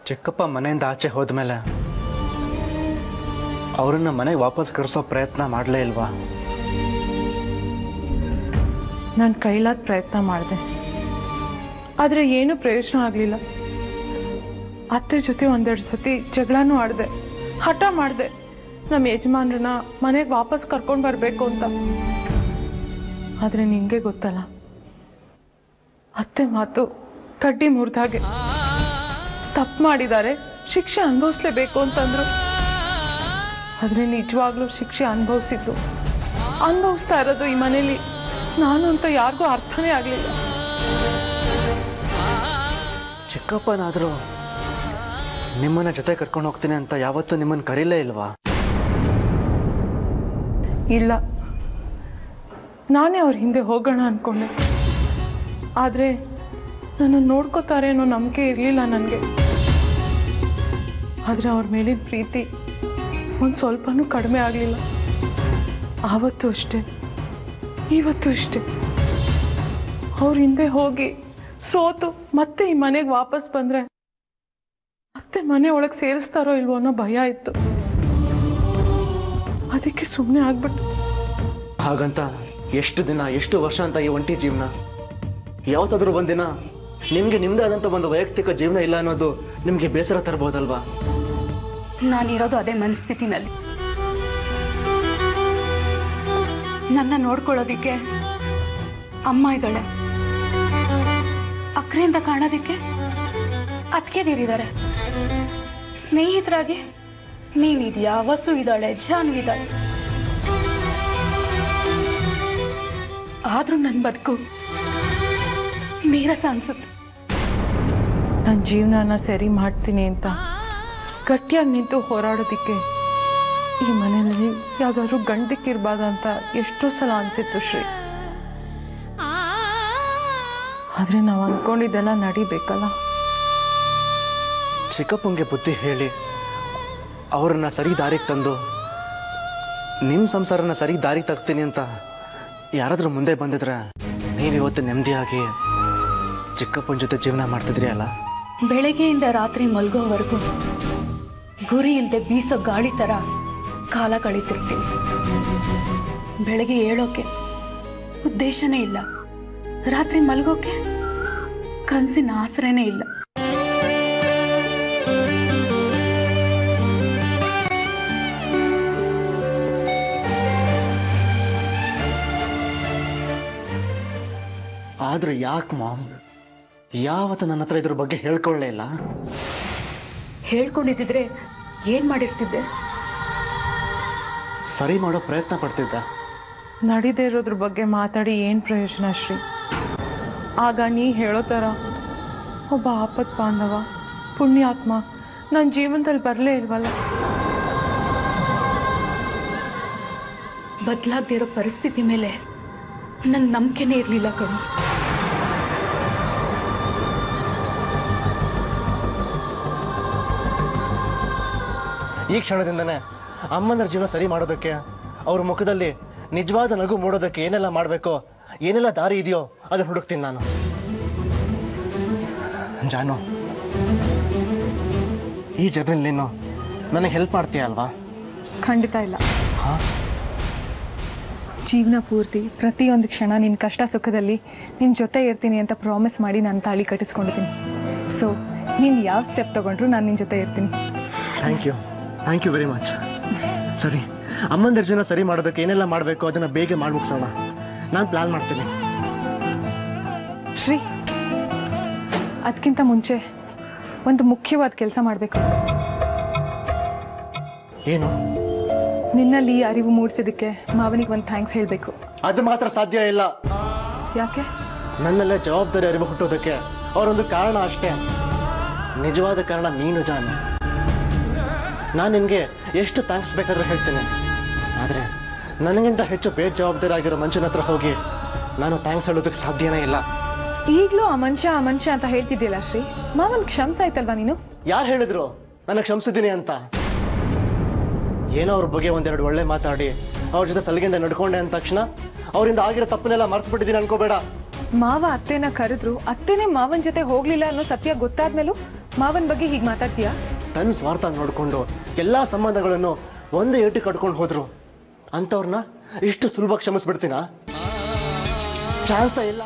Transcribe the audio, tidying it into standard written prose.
ಚಿಕ್ಕಪ್ಪ ಮನೆಯಿಂದ ಆಚೆ ಹೋದ್ಮೇಲೆ ಅವರನ್ನ ಮನೆಗೆ ವಾಪಸ್ ಕರೆಸೋ ಪ್ರಯತ್ನ ಮಾಡಲೇ ಇಲ್ವಾ? ನಾನು ಕೈಲಾದ ಪ್ರಯತ್ನ ಮಾಡಿದೆ, ಆದರೆ ಏನೂ ಪ್ರಯೋಜನ ಆಗಲಿಲ್ಲ. ಅತ್ತೆ ಜೊತೆ ಒಂದೆರಡು ಸತಿ ಜಗಳನೂ ಆಡಿದೆ, ಹಠ ಮಾಡಿದೆ ನಮ್ಮ ಯಜಮಾನ್ರನ್ನ ಮನೆಗೆ ವಾಪಸ್ ಕರ್ಕೊಂಡು ಬರಬೇಕು ಅಂತ. ಆದರೆ ನಿಂಗೆ ಗೊತ್ತಲ್ಲ, ಅತ್ತೆ ಮಾತು ಕಡ್ಡಿ ಮುರಿದಾಗೆ. ತಪ್ಪು ಮಾಡಿದ್ದಾರೆ, ಶಿಕ್ಷೆ ಅನುಭವಿಸ್ಲೇಬೇಕು ಅಂತಂದ್ರು. ಆದರೆ ನಿಜವಾಗ್ಲೂ ಶಿಕ್ಷೆ ಅನುಭವಿಸ್ತಾ ಇರೋದು ಈ ಮನೇಲಿ ನಾನು ಅಂತ ಯಾರಿಗೂ ಅರ್ಥನೇ ಆಗಲಿಲ್ಲ. ಚಿಕ್ಕಪ್ಪನಾದರೂ ನಿಮ್ಮನ್ನ ಜೊತೆ ಕರ್ಕೊಂಡು ಹೋಗ್ತೀನಿ ಅಂತ ಯಾವತ್ತೂ ನಿಮ್ಮನ್ನು ಕರೀಲೇ ಇಲ್ವಾ? ಇಲ್ಲ, ನಾನೇ ಅವ್ರ ಹಿಂದೆ ಹೋಗೋಣ ಅಂದ್ಕೊಂಡೆ. ಆದರೆ ನನ್ನ ನೋಡ್ಕೋತಾರೆ ಅನ್ನೋ ನಂಬಿಕೆ ಇರಲಿಲ್ಲ ನನಗೆ. ಆದರೆ ಅವ್ರ ಮೇಲಿನ ಪ್ರೀತಿ ಒಂದು ಸ್ವಲ್ಪನೂ ಕಡಿಮೆ ಆಗಲಿಲ್ಲ. ಆವತ್ತೂ ಅಷ್ಟೇ, ಇವತ್ತು ಅಷ್ಟೇ. ಅವ್ರ ಹಿಂದೆ ಹೋಗಿ ಸೋತು ಮತ್ತೆ ಈ ಮನೆಗೆ ವಾಪಸ್ ಬಂದರೆ ಮತ್ತೆ ಮನೆ ಒಳಗೆ ಸೇರಿಸ್ತಾರೋ ಇಲ್ವೋ ಅನ್ನೋ ಭಯ ಇತ್ತು. ಅದಕ್ಕೆ ಸುಮ್ಮನೆ ಆಗ್ಬಿಟ್ಟು. ಹಾಗಂತ ಎಷ್ಟು ದಿನ, ಎಷ್ಟು ವರ್ಷ ಅಂತ ಈ ಒಂಟಿ ಜೀವನ? ಯಾವತ್ತಾದ್ರೂ ಒಂದಿನ ನಿಮಗೆ ನಿಮ್ಮದೇ ಆದಂಥ ಒಂದು ವೈಯಕ್ತಿಕ ಜೀವನ ಇಲ್ಲ ಅನ್ನೋದು ನಿಮಗೆ ಬೇಸರ ತರಬಹುದಲ್ವಾ? ನಾನಿರೋದು ಅದೇ ಮನಸ್ಥಿತಿನಲ್ಲಿ. ನನ್ನ ನೋಡ್ಕೊಳ್ಳೋದಿಕ್ಕೆ ಅಮ್ಮ ಇದ್ದಾಳೆ, ಅಕ್ರೆಯಿಂದ ಕಾಣೋದಿಕ್ಕೆ ಅತ್ತಿಗೆದಿರಿದ್ದಾರೆ, ಸ್ನೇಹಿತರಾಗಿ ನೀನಿದೆಯಾ, ವಸು ಇದ್ದಾಳೆ, ಜಾನ್ವಿ ಇದ್ದಾಳೆ. ಆದ್ರೂ ನನ್ನ ಬದುಕು ನೀರಸ ಅನ್ಸುತ್ತೆ. ನನ್ನ ಜೀವನನ ಸರಿ ಮಾಡ್ತೀನಿ ಅಂತ ಗಟ್ಟಿಯಾಗಿ ನಿಂತು ಹೋರಾಡೋದಿಕ್ಕೆ ಈ ಮನೆಯಲ್ಲಿ ಯಾವ್ದಾದ್ರು ಗಂಡಕ್ಕಿರ್ಬಾರ್ದಂತ ಎಷ್ಟೋ ಸಲ ಅನ್ಸಿತ್ತು ಶ್ರೀ. ಆದರೆ ನಾವು ಅಂದ್ಕೊಂಡಿದ್ದೆಲ್ಲ ನಡಿಬೇಕಲ್ಲ. ಚಿಕ್ಕಪ್ಪಂಗೆ ಬುದ್ಧಿ ಹೇಳಿ ಅವ್ರನ್ನ ಸರಿ ದಾರಿಗೆ ತಂದು ನಿಮ್ಮ ಸಂಸಾರನ ಸರಿ ದಾರಿಗೆ ತಗ್ತೀನಿ ಅಂತ ಯಾರಾದರೂ ಮುಂದೆ ಬಂದಿದ್ರೆ ನೀವಿವತ್ತು ನೆಮ್ಮದಿಯಾಗಿ ಚಿಕ್ಕಪ್ಪನ ಜೊತೆ ಜೀವನ ಮಾಡ್ತಿದ್ರಿ ಅಲ್ಲ? ಬೆಳಗ್ಗೆಯಿಂದ ರಾತ್ರಿ ಮಲ್ಗೋವರೆಗೂ ಗುರಿ ಇಲ್ಲದೆ ಬೀಸೋ ಗಾಳಿ ಥರ ಕಾಲ ಕಳೀತಿರ್ತೀವಿ. ಬೆಳಗ್ಗೆ ಏಳೋಕೆ ಉದ್ದೇಶನೇ ಇಲ್ಲ, ರಾತ್ರಿ ಮಲ್ಗೋಕೆ ಕನಸಿನ ಆಸರೆನೇ ಇಲ್ಲ. ಆದ್ರೆ ಯಾಕೆ ಮಾಮ್ ಯಾವತ್ತು ನನ್ನ ಹತ್ರ ಇದ್ರ ಬಗ್ಗೆ ಹೇಳ್ಕೊಳ್ಳೇ ಇಲ್ಲ? ಹೇಳ್ಕೊಂಡಿದ್ದಿದ್ರೆ ಏನ್ ಮಾಡಿರ್ತಿದ್ದೆ? ಸರಿ ಮಾಡೋ ಪ್ರಯತ್ನ ಪಡ್ತಿದ್ದೆ. ನಡೀದೇ ಇರೋದ್ರ ಬಗ್ಗೆ ಮಾತಾಡಿ ಏನು ಪ್ರಯೋಜನ ಶ್ರೀ? ಆಗ ನೀ ಹೇಳೋ ಥರ ಒಬ್ಬ ಆಪತ್ ಬಾಂಧವ, ಪುಣ್ಯಾತ್ಮ ನನ್ನ ಜೀವನದಲ್ಲಿ ಬರಲೇ ಇಲ್ವಲ್ಲ. ಬದಲಾಗದಿರೋ ಪರಿಸ್ಥಿತಿ ಮೇಲೆ ನಂಗೆ ನಂಬಿಕೆನೇ ಇರಲಿಲ್ಲ ಕಣು. ಈ ಕ್ಷಣದಿಂದನೇ ಅಮ್ಮನ ಜೀವನ ಸರಿ ಮಾಡೋದಕ್ಕೆ, ಅವ್ರ ಮುಖದಲ್ಲಿ ನಿಜವಾದ ನಗು ಮೂಡೋದಕ್ಕೆ ಏನೆಲ್ಲ ಮಾಡಬೇಕೋ, ಏನೆಲ್ಲ ದಾರಿ ಇದೆಯೋ ಅದನ್ನು ಹುಡುಕ್ತೀನಿ ನಾನು. ಜಾನು, ಈ ಜರ್ನಿಲಿ ನೀನು ನನಗೆ ಹೆಲ್ಪ್ ಮಾಡ್ತೀಯ ಅಲ್ವಾ? ಖಂಡಿತ ಇಲ್ಲ. ಜೀವನ ಪೂರ್ತಿ ಪ್ರತಿಯೊಂದು ಕ್ಷಣ ನಿನ್ನ ಕಷ್ಟ ಸುಖದಲ್ಲಿ ನಿನ್ನ ಜೊತೆ ಇರ್ತೀನಿ ಅಂತ ಪ್ರಾಮಿಸ್ ಮಾಡಿ ನಾನು ತಾಳಿ ಕಟ್ಟಿಸ್ಕೊಂಡಿದ್ದೀನಿ. ಸೊ ನೀನು ಯಾವ ಸ್ಟೆಪ್ ತೊಗೊಂಡ್ರು ನಾನು ನಿನ್ನ ಜೊತೆ ಇರ್ತೀನಿ. Thank you very much. ಸರಿ, ಅಮ್ಮಂದಿರ ಜೀವನ ಸರಿ ಮಾಡೋದಕ್ಕೆ ಏನೆಲ್ಲ ಮಾಡಬೇಕು ಅದನ್ನು ಬೇಗ ಮಾಡಿ ಮುಗಿಸೋಣ. ನಾನು ಪ್ಲ್ಯಾನ್ ಮಾಡ್ತೀನಿ. ಶ್ರೀ, ಅದಕ್ಕಿಂತ ಮುಂಚೆ ಒಂದು ಮುಖ್ಯವಾದ ಕೆಲಸ ಮಾಡಬೇಕು. ಏನು? ನಿನ್ನಲ್ಲಿ ಈ ಅರಿವು ಮೂಡಿಸಿದ್ದಕ್ಕೆ ಮಾವನಿಗೆ ಒಂದು ಥ್ಯಾಂಕ್ಸ್ ಹೇಳಬೇಕು. ಅದು ಮಾತ್ರ ಸಾಧ್ಯ ಇಲ್ಲ. ಯಾಕೆ? ನನ್ನಲ್ಲೇ ಜವಾಬ್ದಾರಿ ಅರಿವು ಹುಟ್ಟೋದಕ್ಕೆ ಅವರೊಂದು ಕಾರಣ ಅಷ್ಟೇ. ನಿಜವಾದ ಕಾರಣ ನೀನು ಜಾನು. ನಾನು ನಿನಗೆ ಎಷ್ಟು ಥ್ಯಾಂಕ್ಸ್ ಬೇಕಾದರೂ ಹೇಳ್ತೀನಿ, ಆದರೆ ನನಗಿಂತ ಹೆಚ್ಚು ಬೇಜವಾಬ್ದಾರಿ ಆಗಿರೋ ಮನುಷ್ಯನ ಹತ್ರ ಹೋಗಿ ನಾನು ಥ್ಯಾಂಕ್ಸ್ ಹೇಳೋದಕ್ಕೆ ಸಾಧ್ಯನೇ ಇಲ್ಲ. ಈಗಲೂ ಆ ಮನುಷ್ಯ ಅಂತ ಹೇಳ್ತಿದ್ಯಲ್ಲ ಶ್ರೀ, ಮಾವನ್ ಕ್ಷಮಿಸಾಯ್ತಲ್ವಾ ನೀನು? ಯಾರು ಹೇಳಿದ್ರು ನನಗೆ ಕ್ಷಮಿಸಿದ್ದೀನಿ ಅಂತ? ಏನೋ ಅವ್ರ ಬಗ್ಗೆ ಒಂದೆರಡು ಒಳ್ಳೆ ಮಾತಾಡಿ ಅವ್ರ ಜೊತೆ ಸಲಿಗೆಯಿಂದ ನಡ್ಕೊಂಡೆ ಅಂದ ತಕ್ಷಣ ಅವರಿಂದ ಆಗಿರೋ ತಪ್ಪನ್ನೆಲ್ಲ ಮರ್ತು ಬಿಟ್ಟಿದ್ದೀನಿ ಅನ್ಕೋಬೇಡ. ಮಾವ ಅತ್ತೆನ ಕರೆದ್ರು, ಅತ್ತೆನೇ ಮಾವನ ಜೊತೆ ಹೋಗ್ಲಿಲ್ಲ ಅನ್ನೋ ಸತ್ಯ ಗೊತ್ತಾದ್ಮೇಲೂ ಮಾವನ ಬಗ್ಗೆ ಹೀಗೆ ಮಾತಾಡ್ತೀಯಾ? ತನ್ನ ಸ್ವಾರ್ಥ ನೋಡಿಕೊಂಡು ಎಲ್ಲ ಸಂಬಂಧಗಳನ್ನು ಒಂದೇ ಏಟಿಗೆ ಕಟ್ಕೊಂಡು ಹೋದ್ರು ಅಂಥವ್ರನ್ನ ಇಷ್ಟು ಸುಲಭ ಕ್ಷಮಿಸ್ಬಿಡ್ತೀನಾ? ಚಾನ್ಸೇ ಇಲ್ಲ.